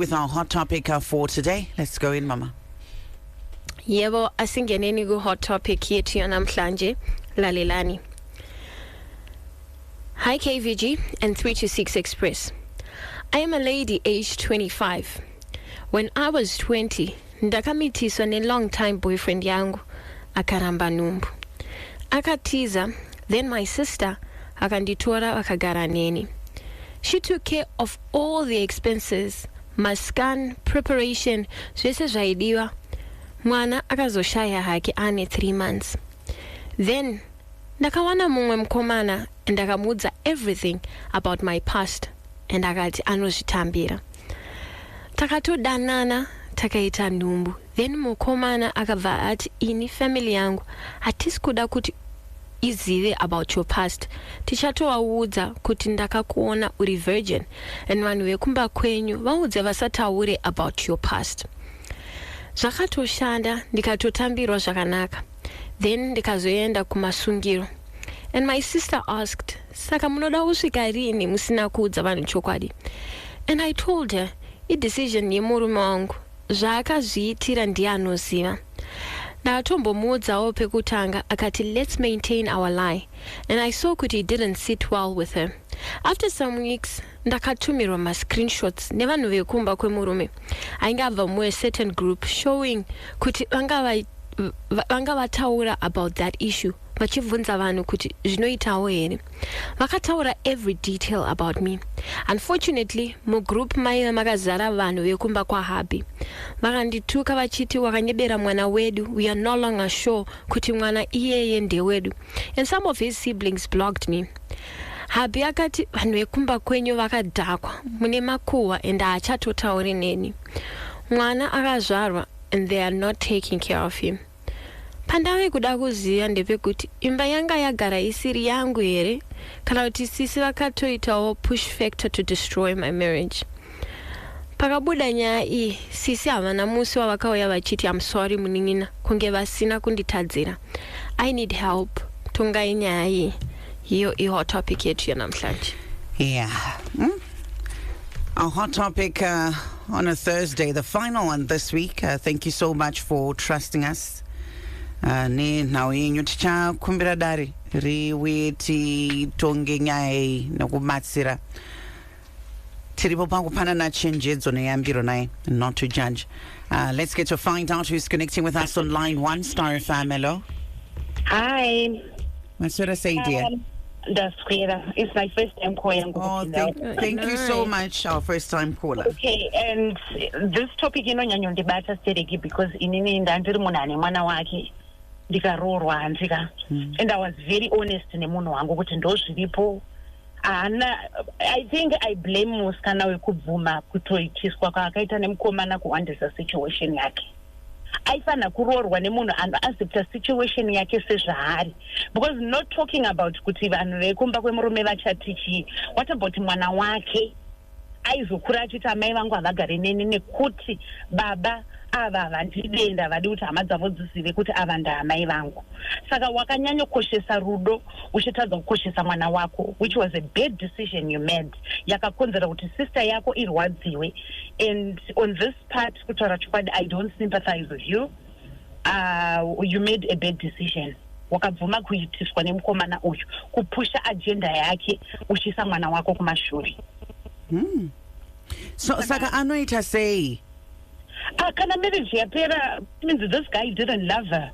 With our hot topic for today, let's go in, Mama. Yebo, asingeneni ku hot topic yethu yanamhlanje, lalelani. Hi KVG and 326 Express. I am a lady aged 25. When I was 20, ndakamitiswa ne long time boyfriend yangu akaramba numbu. Akatiza, then my sister akanditora akagara neni. She took care of all the expenses, mascan, preparation, zvese zvaidiwa. Mwana akazoshaya hake ane 3 months. Then ndakawana mumwe mkomana and ndakamudza everything about my past and akati anozvitambira. Takatodanana takaita numbu. Then mukomana akabva ati ini family yangu hatisi kuda kuti izive about your past. Tichatovaudza kuti ndakakuona uri virgin and vanhu vekumba kwenyu vaudze vasataure about your past. Zvakatoshanda ndikatotambirwa zvakanaka. Then ndikazoenda kumasungiro. And my sister asked, saka munoda kusvika rini musina kuudza vanhu chokwadi? And I told her, decision yemurume wangu, zvaakazviitira ndiye anoziva. Ndakatombomuudzawo pekutanga akati let's maintain our lie. And I saw kuti it didn't sit well with her. After some weeks, ndakatumirwa ma screenshots nevanhu vekumba kwemurume. Aingabva mumwe certain group showing kuti vanga vataura about that issue. Vachibvunza vanhu kuti zvinoitawo here. Vakataura every detail about me. Unfortunately, mugroup maiva makazara vanhu vekumba kwaHappy. Vakandituka vachiti wakanyebera mwana wedu. We are no longer sure kuti mwana iyeye ndewedu. And some of his siblings blocked me. Happy akati vanhu vekumba kwenyu vakadhakwa mune makuhwa and haachatotauri neni. Mwana akazvarwa and they are not taking care of him. Pandave kuda kuziva ndepekuti imba yanga yagara isiri yangu here kana kuti sisi vakatoitawo push factor to destroy my marriage. Pakabuda nyaya iyi sisi havana musi wavakauya vachiti I'm sorry munin'ina kunge vasina kunditadzira. I need help. Tongai nyaya iyi. Hiyo hot topic yetu yanamhlanje. Yeah. Our hot topic on a Thursday, the final one this week. Thank you so much for trusting us. Ni nawo yenyu ticha kumbira dari riwiti tonge nyaya nokumatsira. Tiripo pangu pana na chenjedzo neyambiro naye, not to judge. Let's get to find out who's connecting with us on line 1. Star FM, hello. Hi. What's what I say, dear? That's great. It's my first time calling. Oh, thank you so much, our first time caller. Okay, and this topic nyanyondibata stereki because inini ndandiri munhu ane mwana wake ndikarorwa handika. And I was very honest nemunhu wangu kuti ndozviripo. I think I blame musikana wekubvuma kutoitiswa kwaakaita nemukomana kuwandisa situation yake. Aifana kurorwa nemunhu anoaccepta situation yake sezvaari, because not talking about kuti vanhu vekumba kwemurume vachatichi. What about mwana wake aizokura achiti amai vangu havagare neni nekuti baba ava vandidenda vadi kuti hama dzavo dzizive kuti ava ndaamai vangu. Saka wakanyanyokoshesa rudo uchitadza kukoshesa mwana wako, which was a bad decision you made. Yakakonzera kuti sister yako irwadziwe. And on this part, kutaura chokwadi, I don't sympathize with you. You made a bad decision. Wakabvuma kuitiswa nemukomana uyu kupusha agenda yake uchisa mwana wako kumashure. So saka anoita sei? Kana marriage yapera, means this guy didn't love her.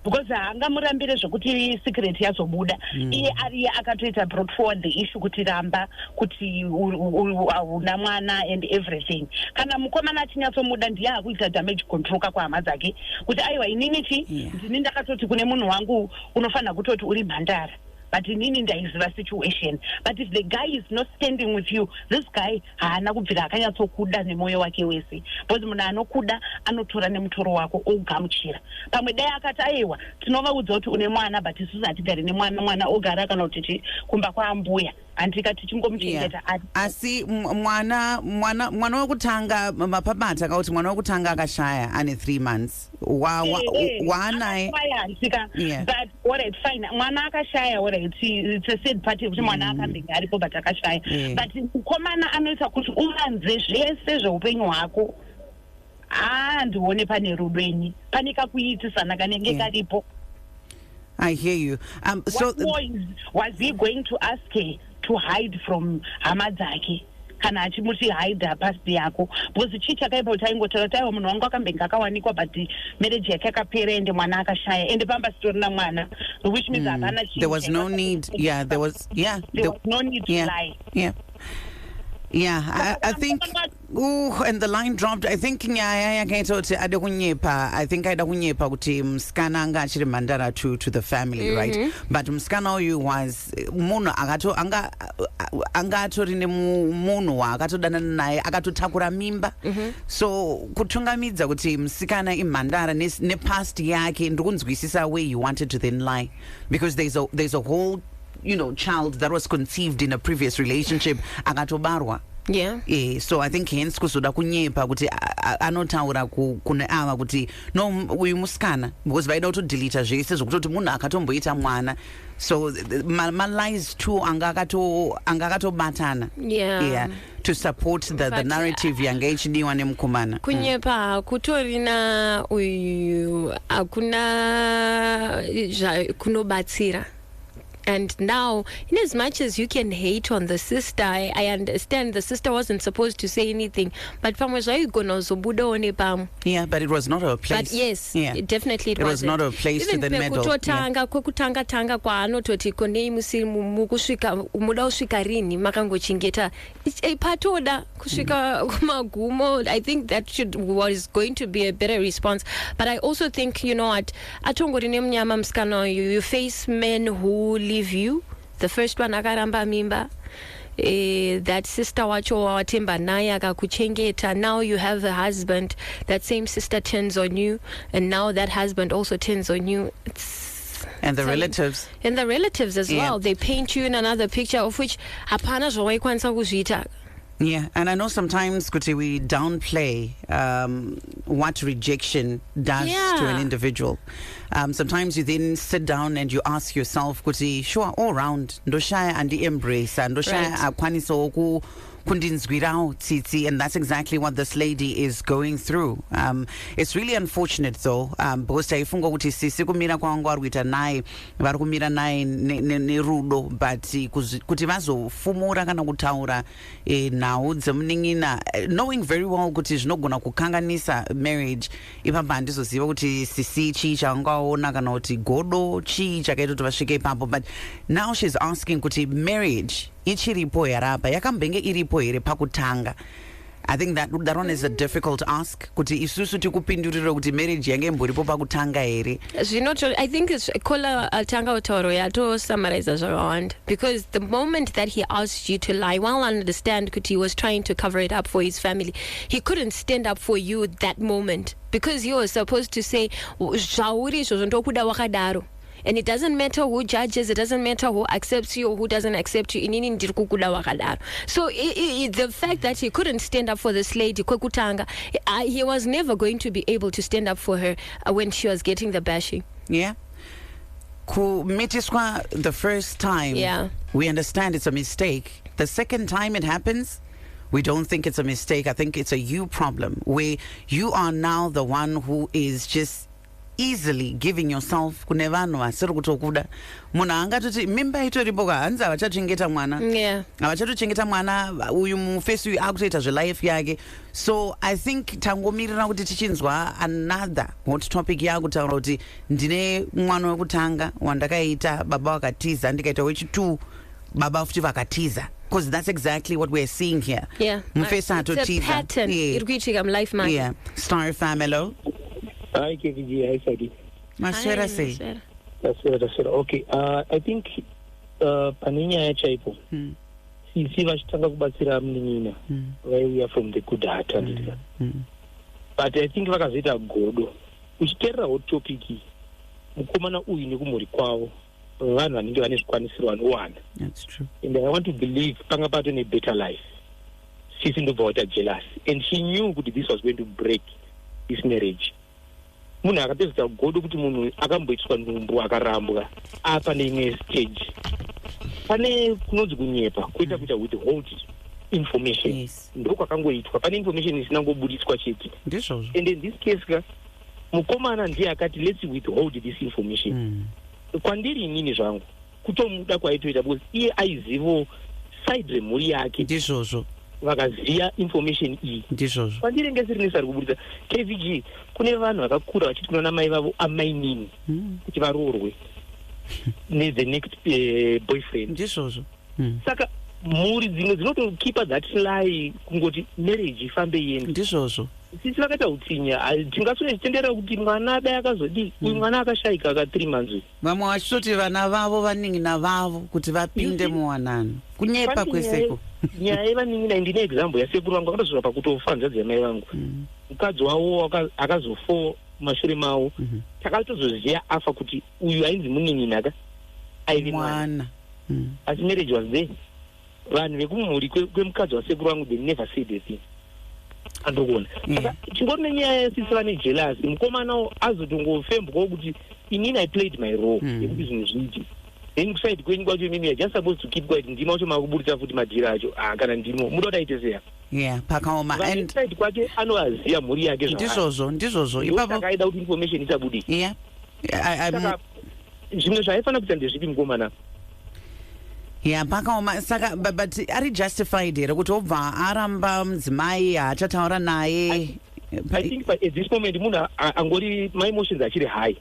Because haangamurambire zvokuti secret yazobuda. Iye ariye akatoita brought forward the issue kuti ramba kuti una mwana and everything. Kana mukomana achinyatsomuda ndiye akuita damage control kwaHama dzake kuti aiwa inini ndini ndakatoti kune munhu wangu unofanira kutoti uri mhandara. But inini ndaiziva situation. But if the guy is not standing with you, this guy haana kubvira akanyatsokuda nemoyo wake wese. Because munhu anokuda anotora nemutoro wako ogamuchira. Pamwe dai akati aiwa tinovaudza kuti une mwana but isusu hatigari nemwana, mwana ogara kana kuti kumba kwaambuya. andika tichingomchengeta asi mwana wekutanga mapabata akauti mwana wekutanga akashaya ane 3 months waanaye but alright fine mwana akashaya alright it's a sad part kuti mwana akambenge aripo but akashaya but mukomana anoita kuti uvanze zvese zveupenyu hwako ndione pane rudweni pane kakuitisana kanenge karipo. I hear you. So was he going to ask her to hide from Hamadzaki? Kana achimuti hide past yako because chicha kaipo taingotaura taiwa munhu wangu akambenga akawanikwa but marriage yake akapera ende mwana akashaya ende pamba story na mwana which means hapana there was no need there was no need to lie. I think and the line dropped. I think I think aida kunyepa kuti mskana anga achiri mandara to the family, right? But mskana uyu was munhu anga atori nemunhu waakatodana naye akatotakura mimba. So kutungamidza kuti msikana imhandara ne past yake ndokunzwisisa where you wanted to then lie, because there's a whole child that was conceived in a previous relationship akatobarwa. So I think hence kuzoda kunyepa kuti anotaura kune ava kuti no uyu musikana because vaida kutodeleta zvese zvokutoti munhu akatomboita mwana, so my lies too anga akatobatana to support the narrative yanga ichidiwa nemukomana. Kunyepa kutorina uyu akuna kunobatsira. And now, in as much as you can hate on the sister, I understand the sister wasn't supposed to say anything. But but it was not her place. But yes, definitely it was not her place to then meddle. I think that was going to be a better response. But I also think, you face men who leave you. The first one akaramba mimba, that sister wacho watemba naye akakuchengeta. Now you have a husband, that same sister turns on you, and now that husband also turns on you. And the relatives. And the relatives as well. They paint you in another picture of which hapana zvawaikwanisa kuzviita. Yeah, and I know sometimes, Kuti, we downplay what rejection does to an individual. Sometimes you then sit down and you ask yourself, Kuti, sure, all round, ndoshaya and the embrace, and ndoshaya akwaniso oku kundinzwirao tsitsi, and that's exactly what this lady is going through. It's really unfortunate though, because taifunga kuti sisi kumira kwangu arikuita naye vari kumira naye nerudo, but kuti vazofumura kana kutaura nhau dzemuning'ina, knowing very well kuti zvinogona kukanganisa marriage, ipapa handizoziva kuti sisi chii chaangaona kana kuti godo chii chakaita kuti vasvike ipapo. But now she's asking kuti marriage ichiripo yarapa yakambenge iripo here pakutanga. I think that one is a difficult ask, kuti isusu tikupindurira kuti marriage yange mboripo pakutanga here. I think it's kola tanga utoro yato summarize around, because the moment that he asked you to lie, while I understand kuti he was trying to cover it up for his family, he couldn't stand up for you that moment, because you were supposed to say zvauri zvozondokuda wakadaro. And it doesn't matter who judges, it doesn't matter who accepts you or who doesn't accept you. So the fact that he couldn't stand up for this lady, he was never going to be able to stand up for her when she was getting the bashing. Yeah. Kumetiswa the first time, we understand it's a mistake. The second time it happens, we don't think it's a mistake. I think it's a you problem, where you are now the one who is just easily giving yourself kune vanhu vasiri kutokuda. Munhu angatoti mimba itoripo hanzi havachachengeta mwana, havachatochengeta mwana uyu mufesi uyu akutoita zvelife yake. So I think tangomirira kuti tichinzwa another hot topic yakutaura kuti ndine mwana wekutanga wandakaita baba vakatiza, ndikaita wechi2 baba futi vakatiza. Because that's exactly what we're seeing here. It's a pattern. Yeah. Star Family. Hi, KVG. Hi, Sadi. Maswera say. Okay. I think paninya ya chaipo. Si vachitanga kubatsira mnin'ina. Where we are from the good heart. But I think vakazoita godo. Uchiterera hot topic. Mukomana uyu nekumhuri kwavo. vanhu vanenge vane zvikwanisiro vanowana. That's true. And I want to believe panga pato ne better life. Sisi ndobva waita jealous, and she knew kuti this was going to break this marriage. Munhu akapedzisa kugodo kuti munhu akamboitwa nhumbu akarambwa apa neimwe stage. Pane kunonzi kunyepa kuita kuita withhold information. Yes. Ndokwakangoitwa pane information isina ngobudiswa chete. Ndizvozvo. And in this case mukomana ndiye akati let's withhold this information. Kwandiri inini zvangu kutomuda kwaitoita because iye aizivo side remhuri yake. Ndizvozvo. Vakaziya information iyi. Ndizvozvo. Kwandiri ngesiri kubudisa KVG kune vanhu vakakura vachiti kuna namai vavo amainini kuti varoorwe the next boyfriend. Ndizvozvo. Saka mhuri dzimwe dzinotokipa that lie kungoti marriage ifambe yenda. Ndizvozvo. Sisi vakaita utsinya tingasone chitendera kuti mwana adai akazodi uyu mwana akashaika aka 3 months. Vamwe vachitoti vana vavo vaning'ina vavo kuti vapinde muwanano. Kunyepa kweseko. Nyaya yevaning'ina ndine example yasekuru vangu akatozvira pakutofa hanzvadzi yamai vangu. Mukadzi wavo akazofo mashure mavo. Takatozoziya afa kuti uyu ainzi muning'ina ka aive mwana. Asi marriage was there. Vanhu vekumhuri kwemukadzi wasekuru vangu they never said a thing. Andogona. Saka chingori nenyaya yesisi vane jealous mukomana azotongofembwa kuti inini I played my role yekuti zvinhu zvinji. Then kuside kwenyu kwacho mimi I just supposed to keep quiet ndima wacho makuburitsa futi madhira acho kana ndimo muda kuti aite seya. Yeah, pakaoma and side kwake anoaziya mhuri yake zvakare. Ndizvozvo ipapo akaida kuti information isabudi. Yeah. Saka zvimwe zvaifana kuita ndezvipi mukomana. Yeah, pakaoma saka but ari justified here kuti obva aramba mudzimai haachataura naye. I think at this moment munhu angori my emotions achiri high.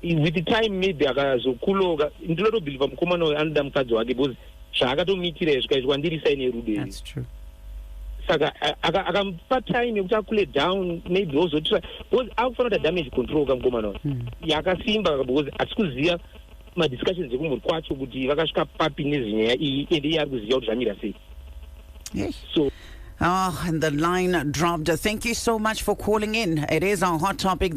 With the time maybe akazokuloka ndinotobhiliva mukomana uyu anoda mukadzi wake because zvaakatomitira zvikaitwa ndiri saini yerudo. That's true. Saka akamupa time yekuti akule down maybe ozotira because akufana kuita damage control kamukomana uyu yakasimba because atikuziya madiscussions ekumhuri kwacho kuti vakasvika papi nezinyaya iyi ende iye ari kuziva kuti zvamira sei. Yes. So and the line dropped. Thank you so much for calling in. It is our hot topic.